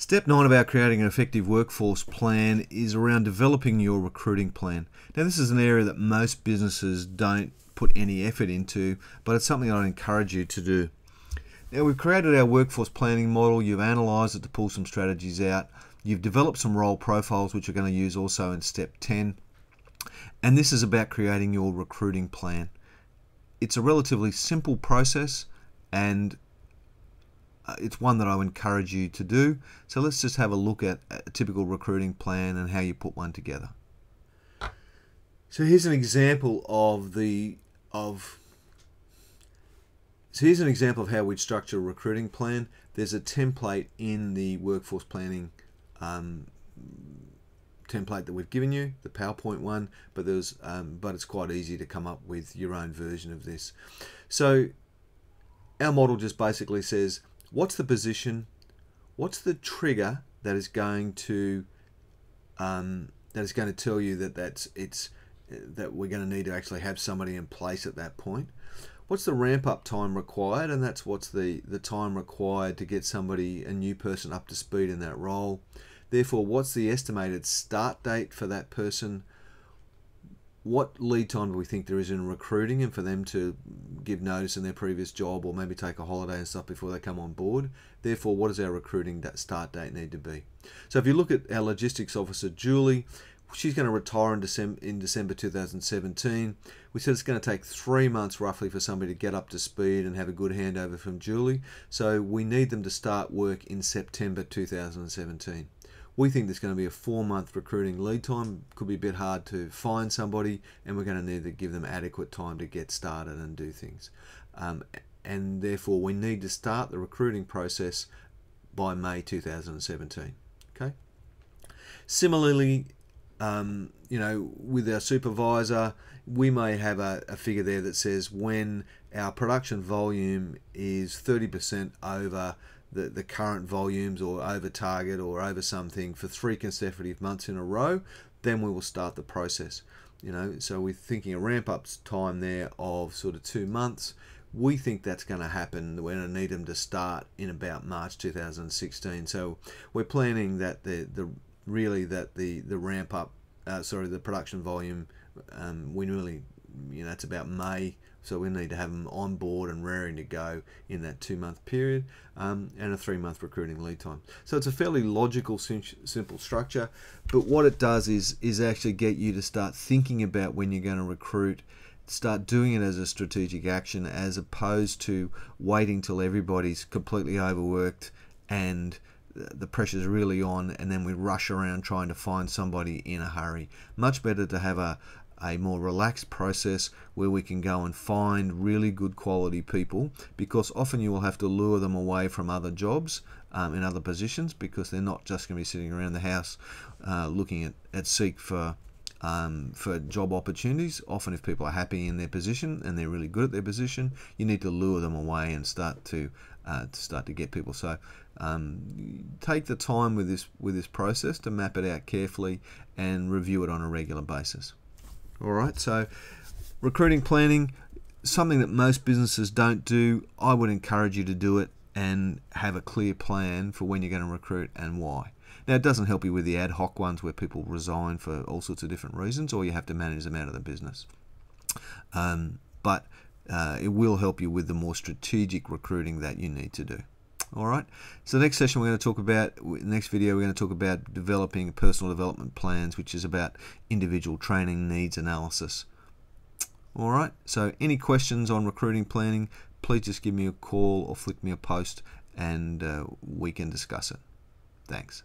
Step 9 about creating an effective workforce plan is around developing your recruiting plan. Now, this is an area that most businesses don't put any effort into, but it's something I'd encourage you to do. Now, we've created our workforce planning model, you've analysed it to pull some strategies out, you've developed some role profiles which you're going to use also in step 10, and this is about creating your recruiting plan. It's a relatively simple process, and it's one that I would encourage you to do. So let's just have a look at a typical recruiting plan and how you put one together. So here's an example of how we'd structure a recruiting plan. There's a template in the workforce planning template that we've given you, the PowerPoint one, but it's quite easy to come up with your own version of this. So our model just basically says, what's the position, what's the trigger that is going to tell you that we're going to need to actually have somebody in place at that point. What's the ramp up time required, and that's what's the time required to get a new person up to speed in that role. Therefore, what's the estimated start date for that person? What lead time do we think there is in recruiting and for them to give notice in their previous job or maybe take a holiday and stuff before they come on board? Therefore, what does our recruiting start date need to be? So if you look at our logistics officer, Julie, she's going to retire in December 2017. We said it's going to take 3 months roughly for somebody to get up to speed and have a good handover from Julie. So we need them to start work in September 2017. We think there's going to be a 4-month recruiting lead time. Could be a bit hard to find somebody, and we're going to need to give them adequate time to get started and do things. And therefore, we need to start the recruiting process by May 2017. Okay. Similarly, with our supervisor, we may have a figure there that says when our production volume is 30% over the current volumes or over target or over something for 3 consecutive months in a row, then we will start the process. So we're thinking a ramp up time there of sort of 2 months. We think that's going to happen. We're going to need them to start in about March 2016. So we're planning that the ramp up, the production volume, it's about May. So we need to have them on board and raring to go in that 2-month period, and a 3-month recruiting lead time. So it's a fairly logical, simple structure, but what it does is actually get you to start thinking about when you're going to recruit, start doing it as a strategic action as opposed to waiting till everybody's completely overworked and the pressure's really on and then we rush around trying to find somebody in a hurry. Much better to have a more relaxed process where we can go and find really good quality people, because often you will have to lure them away from other jobs in other positions, because they're not just going to be sitting around the house looking at seek for job opportunities. Often if people are happy in their position and they're really good at their position, you need to lure them away and start to get people. So take the time with this process to map it out carefully and review it on a regular basis. All right, so recruiting planning, something that most businesses don't do. I would encourage you to do it and have a clear plan for when you're going to recruit and why. Now, it doesn't help you with the ad hoc ones where people resign for all sorts of different reasons, or you have to manage them out of the business. But it will help you with the more strategic recruiting that you need to do. All right. So next session we're going to talk about, next video we're going to talk about developing personal development plans, which is about individual training needs analysis. All right. So any questions on recruiting planning, please just give me a call or flick me a post and we can discuss it. Thanks.